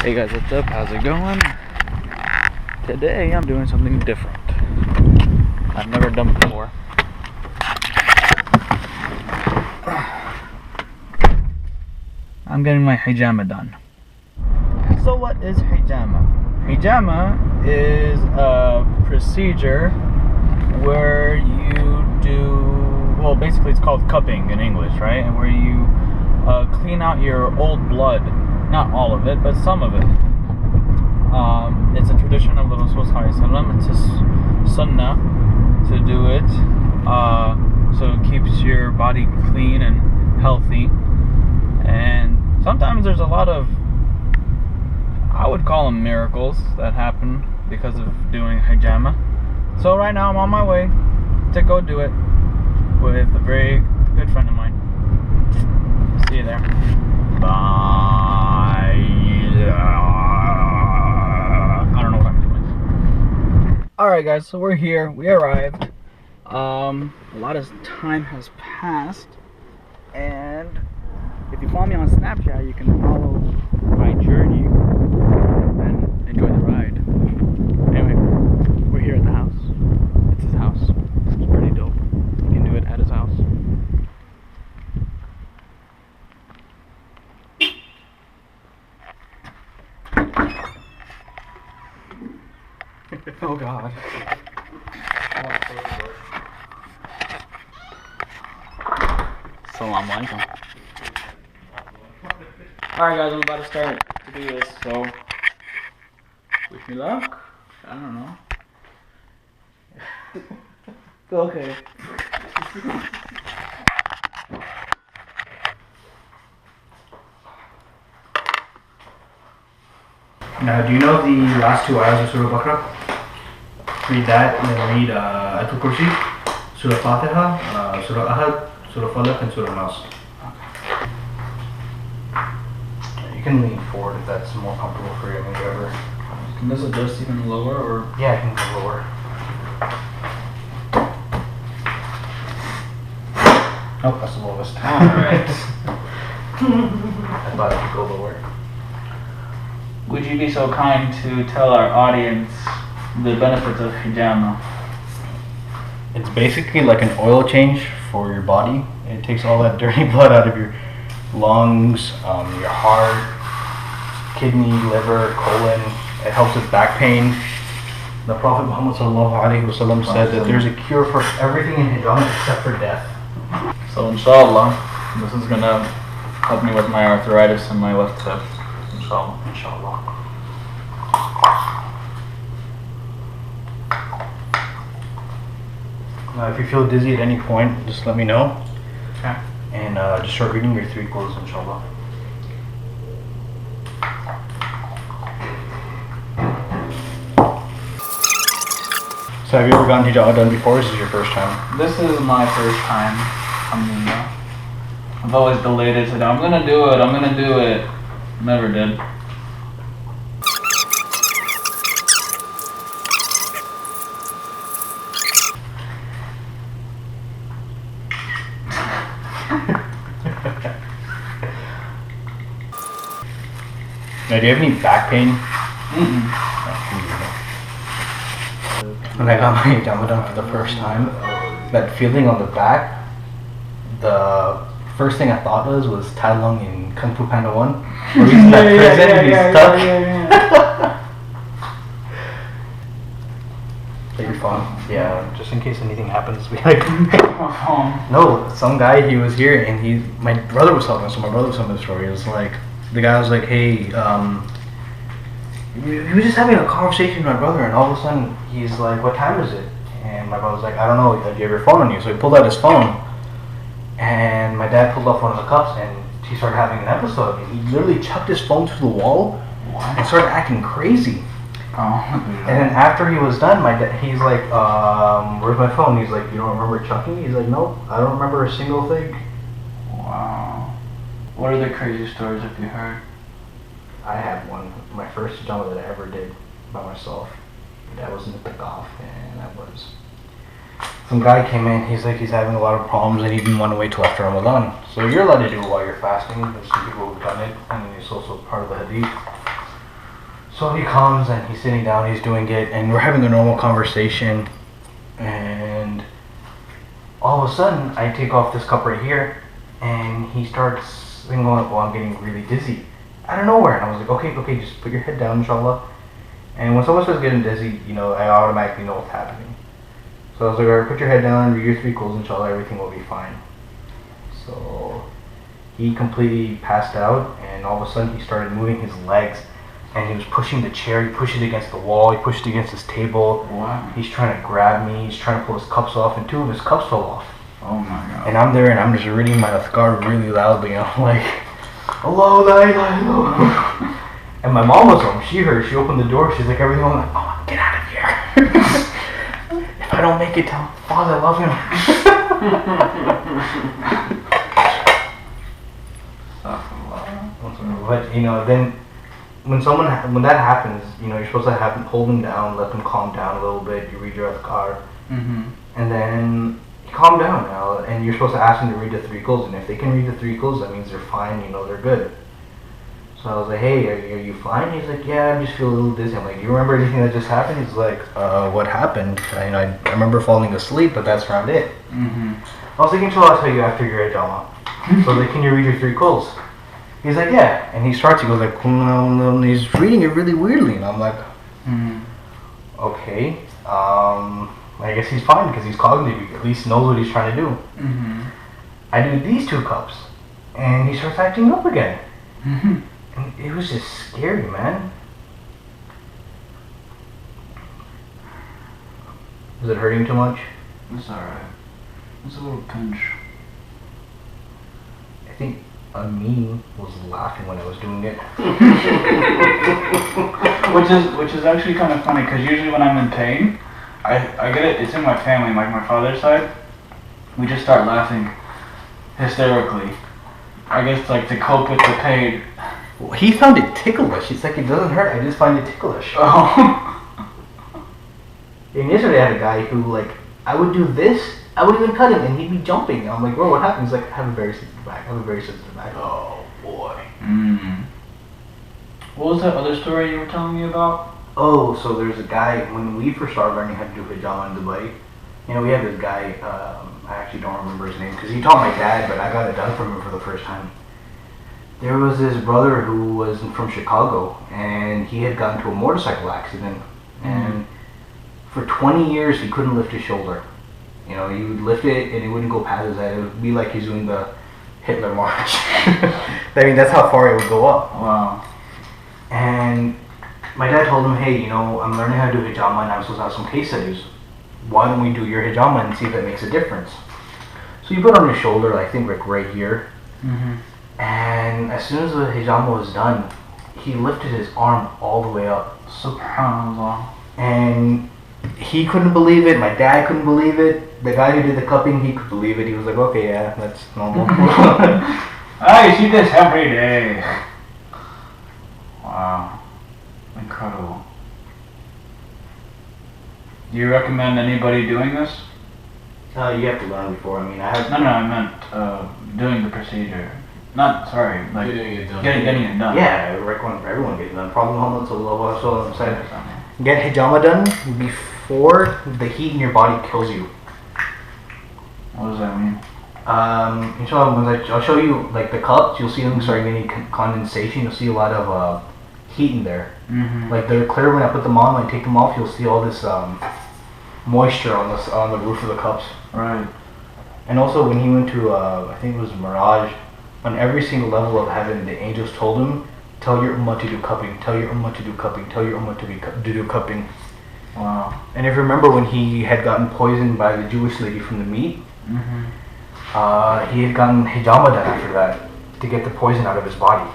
Hey guys, what's up? How's it going? Today I'm doing something different. I've never done before. I'm getting my hijama done. So what is hijama? Hijama is a procedure where you do, well, basically it's called cupping in English, right? And where you clean out your old blood. Not all of it, but some of it. It's a tradition of the Rasul Sallallahu Alaihi Wasallam. It's a sunnah to do it. So it keeps your body clean and healthy. And sometimes there's a lot of, I would call them miracles that happen because of doing hijama. So right now I'm on my way to go do it with a very good friend of mine. See you there. Bye. I don't know what I'm doing. Alright guys, so we're here. We arrived. A lot of time has passed. And if you follow me on Snapchat, you can follow my journey and enjoy the ride. Anyway, we're here at the house. It's his house. It's pretty dope. You can do it at his house. Oh God. Assalamu alaikum. Alright guys, I'm about to start to do this, so wish me luck. I don't know. Okay. Now, do you know the last two ayahs of Surah Baqarah? Read that and then read Ayatul Kursi, Surah Fatiha, Surah Ahad, Surah Falaq, and Surah Nas. You can lean forward if that's more comfortable for you. Whatever. Can this adjust even lower or? Yeah, I can go lower. Oh, that's the lowest. Alright. I thought I could go lower. Would you be so kind to tell our audience the benefits of hijama? It's basically like an oil change for your body. It takes all that dirty blood out of your lungs, your heart, kidney, liver, colon. It helps with back pain. The Prophet Muhammad ﷺ said that there's a cure for everything in hijama except for death. So inshallah, this is gonna help me with my arthritis in my left hip. Inshallah. Inshallah. Now, if you feel dizzy at any point, just let me know. Okay. And just start reading your three quotes, inshallah. So have you ever gotten hijama done before? This is your first time? This is my first time. I've always delayed it. Said I'm gonna do it. Never did. Now, do you have any back pain? When I got my hijama done for the first time, that feeling on the back, the first thing I thought was Tai Lung in Kung Fu Panda 1. Where he's in that prison and he's stuck. Take your phone. Yeah, just in case anything happens. Be like, no, some guy, he was here and my brother was telling me, so my brother was telling me the story. It was like, the guy was like, hey, he was just having a conversation with my brother, and all of a sudden he's like, what time is it? And my brother was like, I don't know, do you have your phone on you? So he pulled out his phone, and my dad pulled off one of the cups, and he started having an episode. I mean, he literally chucked his phone through the wall and started acting crazy. Oh. And then after he was done, my dad, he's like, where's my phone? He's like, you don't remember chucking? He's like, nope, I don't remember a single thing. Wow. What are the crazy stories have you heard? I had one, my first hijama that I ever did by myself. That was in the pick-off, and that was... Some guy came in, he's like, he's having a lot of problems and he didn't want to wait till after Ramadan. So you're allowed to do it while you're fasting. There's some people who've done it, and it's also part of the hadith. So he comes and he's sitting down, he's doing it, and we're having a normal conversation, and all of a sudden I take off this cup right here, and he starts saying, well, I'm getting really dizzy. Out of nowhere. And I was like, okay, just put your head down, inshallah. And when someone starts getting dizzy, you know, I automatically know what's happening. So I was like, alright, put your head down, read your 3 qul's, inshallah, everything will be fine. So he completely passed out, and all of a sudden he started moving his legs, and he was pushing the chair, he pushed it against the wall, he pushed it against his table. Wow. He's trying to grab me, he's trying to pull his cups off, and 2 of his cups fell off. Oh my god. And I'm there and I'm just reading my azkar really loudly, and I'm like, Allah, la ilaha illallah. And my mom was home, she opened the door, she's like, everything, I'm like, oh, get out of here. If I don't make it, tell Father I love him. But, you know, then when that happens, you know, you're supposed to hold them down, let them calm down a little bit, you read your azkar, and then you calm down now, and you're supposed to ask them to read the 3 qul's, and if they can read the 3 qul's, that means they're fine, you know, they're good. So I was like, hey, are you fine? He's like, yeah, I just feel a little dizzy. I'm like, you remember anything that just happened? He's like, what happened? I remember falling asleep, but that's around it. I was like, inshallah, I'll tell you after your hijama. So like, can you read your 3 qul's? He's like, yeah. And he starts, he goes like, and he's reading it really weirdly. And I'm like, okay. I guess he's fine because he's cognitive. He at least knows what he's trying to do. I do these 2 cups, and he starts acting up again. And it was just scary, man. Is it hurting too much? It's alright. It's a little pinch. I think me was laughing when I was doing it. which is actually kind of funny, because usually when I'm in pain, I get it, it's in my family, like my father's side, we just start laughing hysterically. I guess like to cope with the pain. Well, he found it ticklish. He's like, it doesn't hurt, I just find it ticklish. Oh. And yesterday I had a guy who, like, I would do this, I wouldn't even cut him, and he'd be jumping. And I'm like, bro, what happened? He's like, I have a very sensitive back. Oh, boy. What was that other story you were telling me about? Oh, so there's a guy, when we first started learning how to do hijama in Dubai, you know, we had this guy, I actually don't remember his name, because he taught my dad, but I got it done from him for the first time. There was this brother who was from Chicago, and he had gotten into a motorcycle accident, and for 20 years he couldn't lift his shoulder. You know, he would lift it and it wouldn't go past his head. It would be like he's doing the Hitler march. I mean, that's how far it would go up. Wow. And my dad told him, hey, you know, I'm learning how to do hijama and I'm supposed to have some case studies. Why don't we do your hijama and see if it makes a difference? So you put it on his shoulder, I think like right here. And as soon as the hijama was done, he lifted his arm all the way up. Subhanallah. And he couldn't believe it, my dad couldn't believe it. The guy who did the cupping, he could believe it. He was like, okay, yeah, that's normal. I see this every day. Wow. Incredible. Do you recommend anybody doing this? You have to learn before. I mean, I have... No, I meant doing the procedure. Not, sorry, like Getting it done. Getting it done. Yeah, I recommend for everyone getting done. Problem Muhammad sallallahu alaihi wasallam said, get hijama done before the heat in your body kills you. What does that mean? Inshallah, I'll show you like the cups. You'll see them start getting condensation. You'll see a lot of heat in there. Like they're clear when I put them on. When I take them off, you'll see all this moisture on the roof of the cups. Right. And also when he went to I think it was Mirage, on every single level of heaven, the angels told him, tell your ummah to do cupping, tell your ummah to do cupping, tell your ummah to do cupping. Wow. And if you remember when he had gotten poisoned by the Jewish lady from the meat, he had gotten hijama done after that to get the poison out of his body.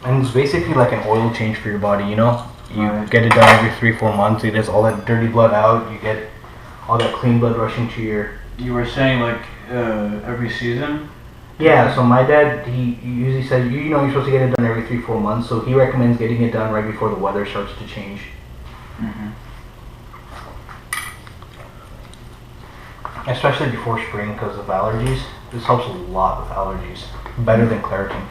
And it's basically like an oil change for your body, you know? You get it done every 3-4 months, it gets all that dirty blood out, you get all that clean blood rushing to your... You were saying like every season? Yeah, so my dad, he usually says, you know, you're supposed to get it done every 3-4 months, so he recommends getting it done right before the weather starts to change. Especially before spring because of allergies. This helps a lot with allergies. Better than Claritin.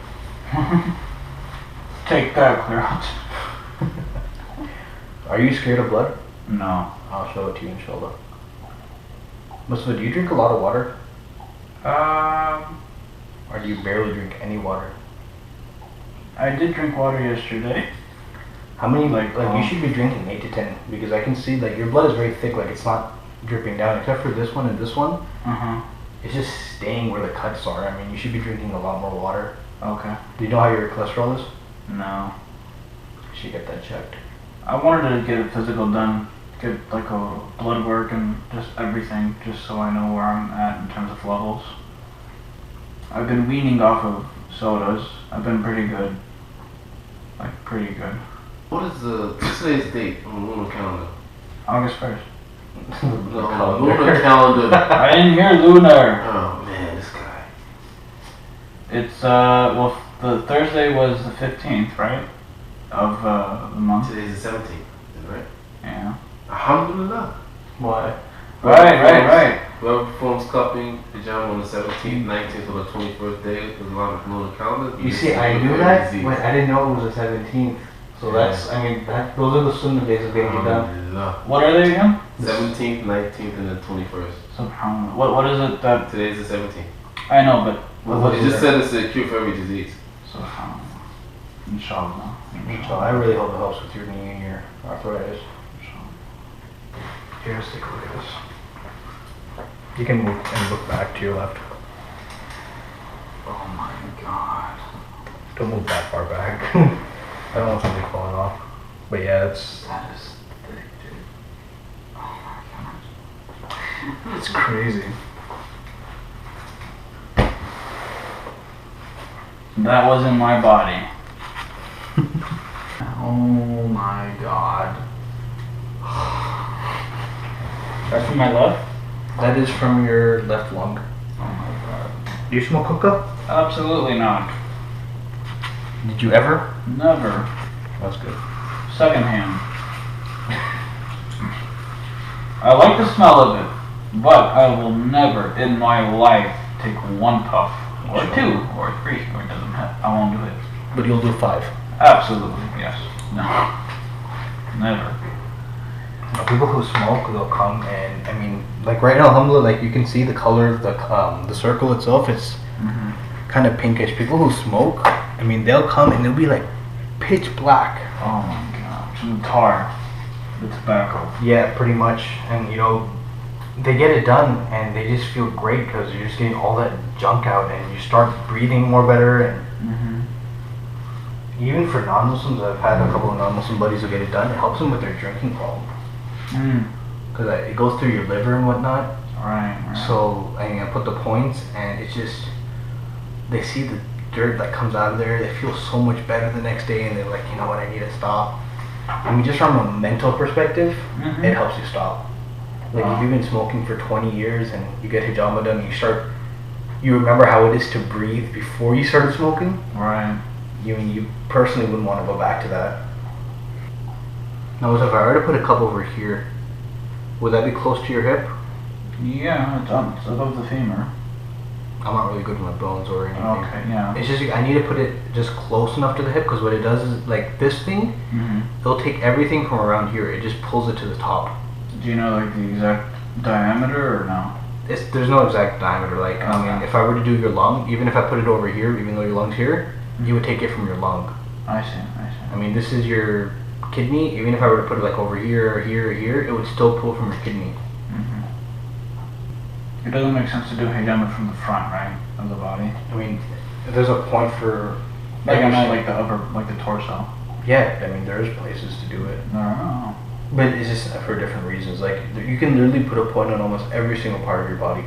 Take that, clear out. Are you scared of blood? No. I'll show it to you, inshallah. Mustafa, do you drink a lot of water? Or do you barely drink any water? I did drink water yesterday. How many, you should be drinking 8 to 10, because I can see, your blood is very thick, it's not dripping down, except for this one and this one. It's just staying where the cuts are. I mean, you should be drinking a lot more water. Okay. Do you know how your cholesterol is? No. You should get that checked. I wanted to get a physical done, get a blood work and just everything, just so I know where I'm at in terms of levels. I've been weaning off of sodas. I've been pretty good. Pretty good. What's today's date on the lunar calendar? August 1st. No, lunar calendar. I didn't hear lunar. Oh man, this guy. It's the Thursday was the 15th, right? Of the month. Today's the 17th, right? Yeah. Alhamdulillah. Why? Right. Whoever performs cupping hijama on the 17th, 19th, or the 21st day of the lunar calendar. You see, I knew that, but I didn't know it was the 17th. So those are the sunnah days of getting it done. What are they again? 17th, 19th, and the 21st. SubhanAllah. What is it that? Today's the 17th. I know, but It just said it's a cure for every disease. SubhanAllah. Inshallah. I really hope it helps with your knee and your arthritis. Here, let's take a look at this. You can move and look back to your left. Oh my God. Don't move that far back. I don't want something falling off. But yeah, That is thick, dude. Oh my God. it's crazy. That was in my body. Oh my God. That's from my left? That is from your left lung. Oh my God. Do you smoke hookah? Absolutely not. Did you ever? Never. That's good. Secondhand. I like the smell of it, but I will never in my life take one puff, or two, or three, or it doesn't matter. I won't do it. But you'll do 5. Absolutely, yes. No. Never. People who smoke, they'll come and, right now, alhamdulillah, you can see the color of the circle itself, it's kind of pinkish. People who smoke, they'll come and they'll be pitch black. Oh my God. The tar. The tobacco. Yeah, pretty much. And they get it done and they just feel great because you're just getting all that junk out and you start breathing more better. And even for non-Muslims, I've had a couple of non-Muslim buddies who get it done. It helps them with their drinking problem. Because it goes through your liver and whatnot. Right. So I put the points and it's just, they see the dirt that comes out of there, they feel so much better the next day and they're like, you know what, I need to stop. Just from a mental perspective, it helps you stop. If you've been smoking for 20 years and you get hijama done, you remember how it is to breathe before you started smoking. Right. You personally wouldn't want to go back to that. Now, if I were to put a cup over here, would that be close to your hip? Yeah, it's above the femur. I'm not really good with my bones or anything. Okay, yeah. It's just I need to put it just close enough to the hip because what it does is this thing, it'll take everything from around here. It just pulls it to the top. Do you know the exact diameter or no? There's no exact diameter. If I were to do your lung, even if I put it over here, even though your lung's here, you would take it from your lung. I see. This is your kidney. Even if I were to put it over here or here or here, it would still pull from your kidney. It doesn't make sense to do hijama from the front, right, of the body. There's a point for the upper, the torso. Yeah, there's places to do it. No. But it's just for different reasons. You can literally put a point on almost every single part of your body.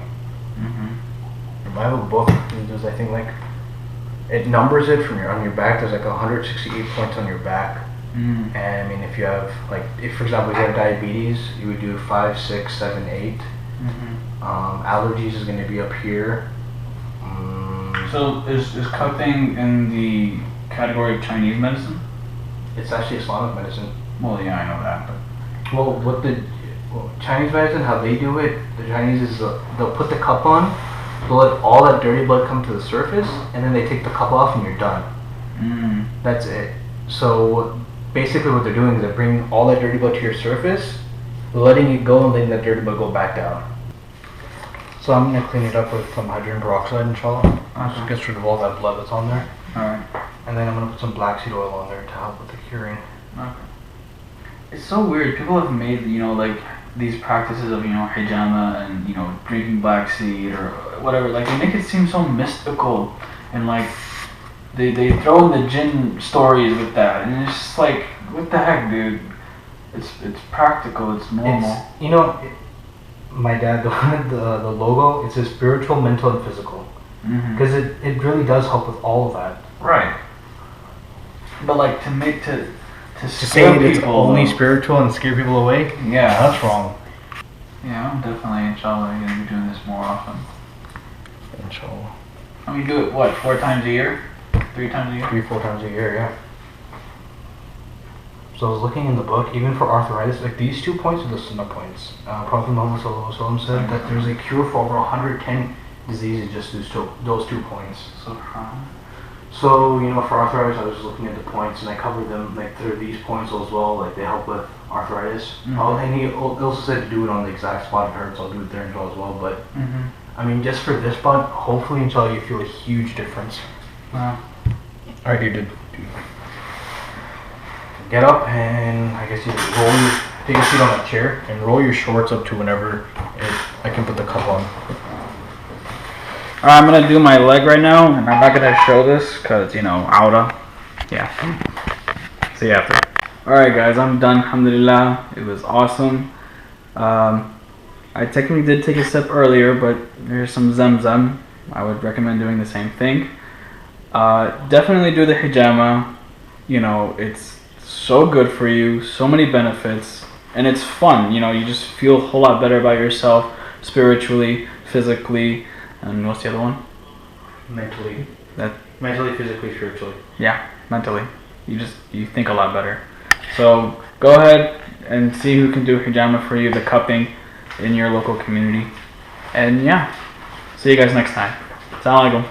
I have a book. There's it numbers it from on your back. There's 168 points on your back. And if you have if for example if you have diabetes, you would do 5, 6, 7, 8. Allergies is going to be up here. So is cupping in the category of Chinese medicine? It's actually Islamic medicine. Well, yeah, I know that, but Chinese medicine, how they do it, the Chinese is they'll put the cup on, they'll let all that dirty blood come to the surface, and then they take the cup off and you're done. That's it. So basically what they're doing is they're bringing all that dirty blood to your surface, letting it go and letting that dirty blood go back down. So I'm going to clean it up with some hydrogen peroxide, inshallah. Just gets rid of all that blood that's on there. Alright. And then I'm going to put some black seed oil on there to help with the curing. Okay. It's so weird. People have made, like these practices of, hijama and, drinking black seed or whatever. Like, they make it seem so mystical, and like they throw in the jinn stories with that, and it's just like, what the heck, dude? It's practical. It's normal. My dad, the logo, it says spiritual, mental, and physical. Because it really does help with all of that. Right. But like to say it's only spiritual and scare people away, yeah, that's wrong. Yeah, I'm definitely, inshallah, going to be doing this more often. Inshallah. And we do it, what, 4 times a year? 3 times a year? 3-4 times a year, yeah. So I was looking in the book, even for arthritis, like these 2 points are the sunnah points. Prophet Muhammad ﷺ said that there's a cure for over 110 diseases just those 2 points. So, for arthritis, I was looking at the points, and I covered them, like, there are these points as well, like, they help with arthritis. And he also said to do it on the exact spot it hurts, I'll do it there as well, but, I mean, just for this spot, hopefully, inshallah, you feel a huge difference. Alright, dude. Get up, and I guess you take a seat on a chair, and roll your shorts up to whenever I can put the cup on. I'm going to do my leg right now, and I'm not going to show this because, aura. Yeah. See you after. Alright guys, I'm done, alhamdulillah. It was awesome. I technically did take a sip earlier, but there's some Zamzam. I would recommend doing the same thing. Definitely do the hijama. It's so good for you, so many benefits, and it's fun. You just feel a whole lot better about yourself, spiritually, physically. And what's the other one? Mentally. Mentally, physically, spiritually. Yeah, mentally. You think a lot better. So go ahead and see who can do hijama for you, the cupping in your local community. And yeah, see you guys next time. Assalamu alaikum.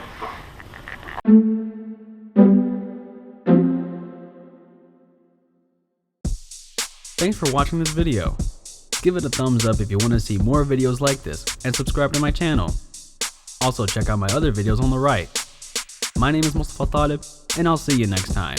Thanks for watching this video. Give it a thumbs up if you want to see more videos like this, and subscribe to my channel. Also check out my other videos on the right. My name is Mustafa Talib, and I'll see you next time.